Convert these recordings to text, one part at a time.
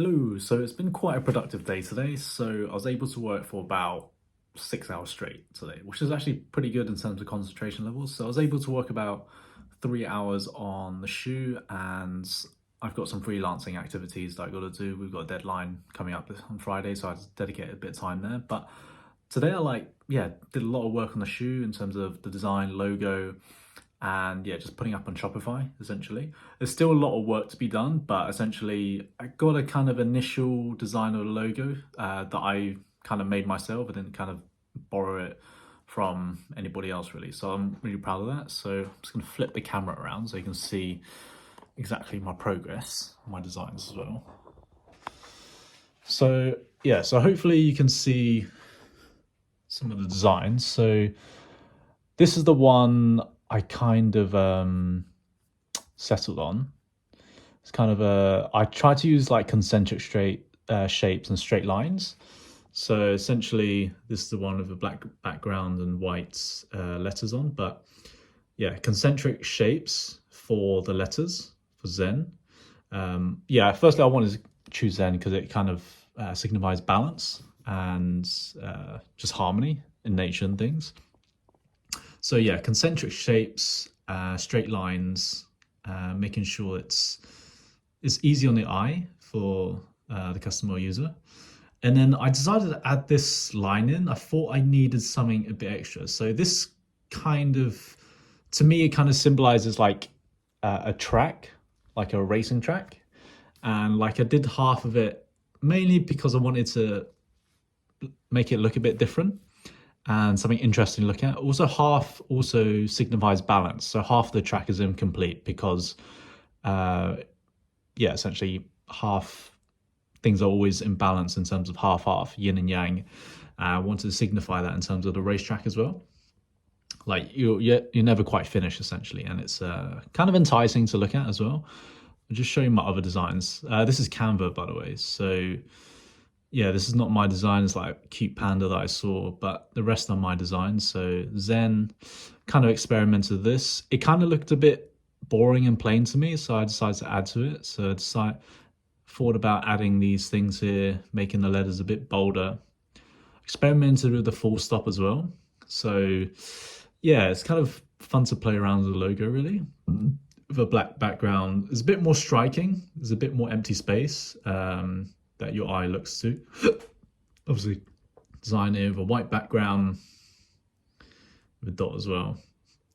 Hello, so it's been quite a productive day today. So I was able to work for about 6 hours straight today, which is actually pretty good in terms of concentration levels. So I was able to work about 3 hours on the shoe, and I've got some freelancing activities that I got to do. We've got a deadline coming up on Friday, so I had to dedicate a bit of time there. But today I did a lot of work on the shoe in terms of the design, logo, and yeah, just putting up on Shopify essentially. There's still a lot of work to be done, but essentially I got a kind of initial design of a logo that I kind of made myself. I didn't kind of borrow it from anybody else really. So I'm really proud of that. So I'm just going to flip the camera around so you can see exactly my progress, my designs as well. So yeah, so hopefully you can see some of the designs. So this is the one I kind of settled on. It's kind of I try to use like concentric straight shapes and straight lines. So essentially, this is the one with a black background and white letters on. But yeah, concentric shapes for the letters for Zen. Yeah, firstly, I wanted to choose Zen because it kind of signifies balance and just harmony in nature and things. So yeah, concentric shapes, straight lines, making sure it's easy on the eye for the customer or user. And then I decided to add this line in. I thought I needed something a bit extra. So this kind of, to me, it kind of symbolizes like a track, like a racing track. And like I did half of it mainly because I wanted to make it look a bit different and something interesting to look at. Also, half also signifies balance. So half of the track is incomplete because, yeah, essentially half things are always in balance in terms of half, yin and yang. I wanted to signify that in terms of the racetrack as well. Like you're never quite finished essentially, and it's kind of enticing to look at as well. I'll just show you my other designs. This is Canva, by the way. So yeah, this is not my design. It's like a cute panda that I saw, but the rest are my designs. So Zen kind of experimented with this. It kind of looked a bit boring and plain to me, so I decided to add to it. So I thought about adding these things here, making the letters a bit bolder. Experimented with the full stop as well. So yeah, it's kind of fun to play around with the logo really. With a black background, it's a bit more striking. There's a bit more empty space that your eye looks to. Obviously, design it with a white background with a dot as well.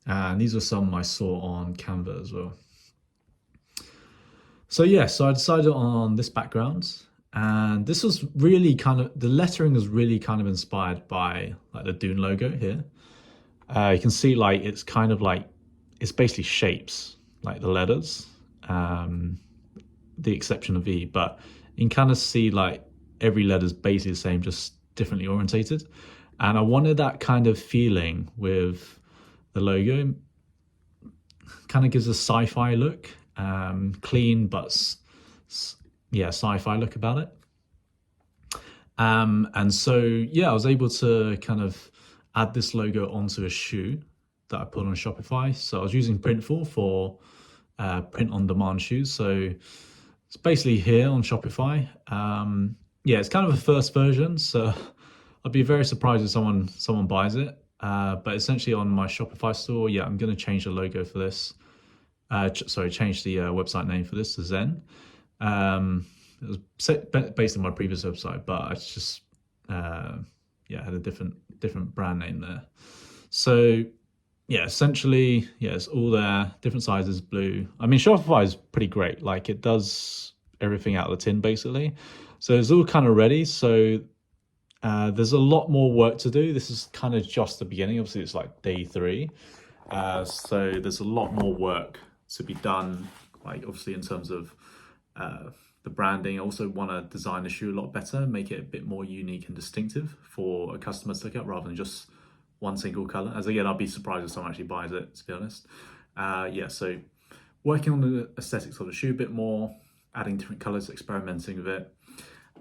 And these are some I saw on Canva as well. So yeah, so I decided on this background, and this was really kind of, the lettering was really kind of inspired by like the Dune logo here. You can see like it's kind of like, it's basically shapes, like the letters, the exception of E, but you can kind of see like every letter's basically the same, just differently orientated. And I wanted that kind of feeling with the logo. Kind of gives a sci-fi look, clean but yeah, sci-fi look about it. And so yeah, I was able to kind of add this logo onto a shoe that I put on Shopify. So I was using Printful for print on demand shoes. So it's basically here on Shopify. Yeah, it's kind of a first version, so I'd be very surprised if someone buys it. But essentially on my Shopify store, yeah, I'm going to change the logo for this. Change the website name for this to Zen. It was based on my previous website, but I just yeah, had a different brand name there. So yeah, essentially, yeah, it's all there, different sizes, blue. I mean, Shopify is pretty great. Like it does everything out of the tin basically. So it's all kind of ready. So there's a lot more work to do. This is kind of just the beginning. Obviously, it's like day 3. So there's a lot more work to be done. Like obviously in terms of the branding, I also want to design the shoe a lot better, make it a bit more unique and distinctive for a customer to look at rather than just one single color. As again, I'll be surprised if someone actually buys it, to be honest. Yeah, so working on the aesthetics of the shoe a bit more, adding different colors, experimenting with it.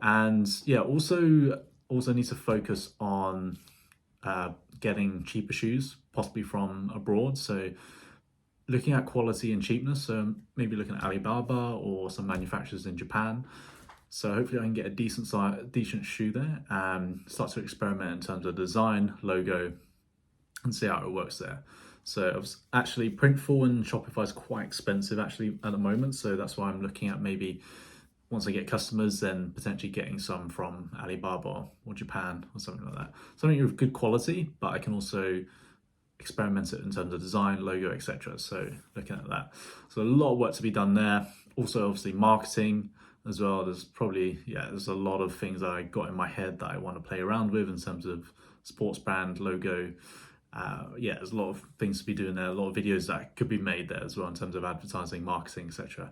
And yeah, also need to focus on getting cheaper shoes, possibly from abroad. So looking at quality and cheapness, so maybe looking at Alibaba or some manufacturers in Japan. So hopefully I can get a decent shoe there. Start to experiment in terms of design, logo, and see how it works there. So actually Printful and Shopify is quite expensive actually at the moment. So that's why I'm looking at maybe once I get customers, then potentially getting some from Alibaba or Japan or something like that. Something of good quality, but I can also experiment it in terms of design, logo, etc. So looking at that. So a lot of work to be done there. Also, obviously, marketing as well. There's a lot of things that I got in my head that I want to play around with in terms of sports brand, logo. There's a lot of things to be doing there, a lot of videos that could be made there as well in terms of advertising, marketing, etc.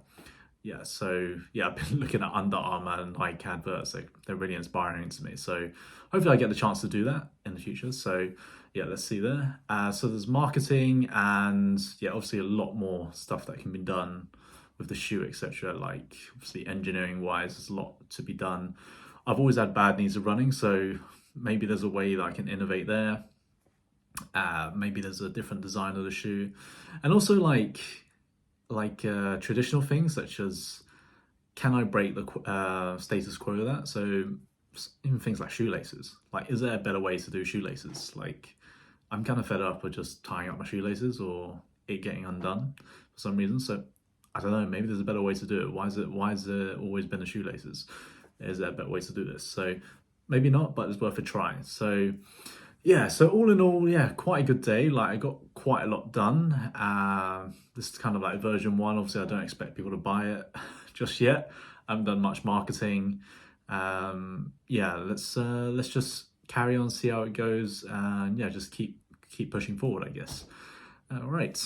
I've been looking at Under Armour and Nike adverts. They're really inspiring to me. So hopefully I get the chance to do that in the future. So let's see there. So there's marketing and obviously a lot more stuff that can be done with the shoe, etc. Like obviously engineering wise, there's a lot to be done. I've always had bad knees of running, so maybe there's a way that I can innovate there. Maybe there's a different design of the shoe, and also traditional things such as can I break the status quo of that? So even things like shoelaces. Like, is there a better way to do shoelaces? Like, I'm kind of fed up with just tying up my shoelaces or it getting undone for some reason. So I don't know. Maybe there's a better way to do it. Why has there always been the shoelaces? Is there a better way to do this? So maybe not, but it's worth a try. So so all in all, quite a good day. Like I got quite a lot done. This is kind of like version 1. Obviously, I don't expect people to buy it just yet. I haven't done much marketing. Let's just carry on, see how it goes, and just keep pushing forward, I guess. All right.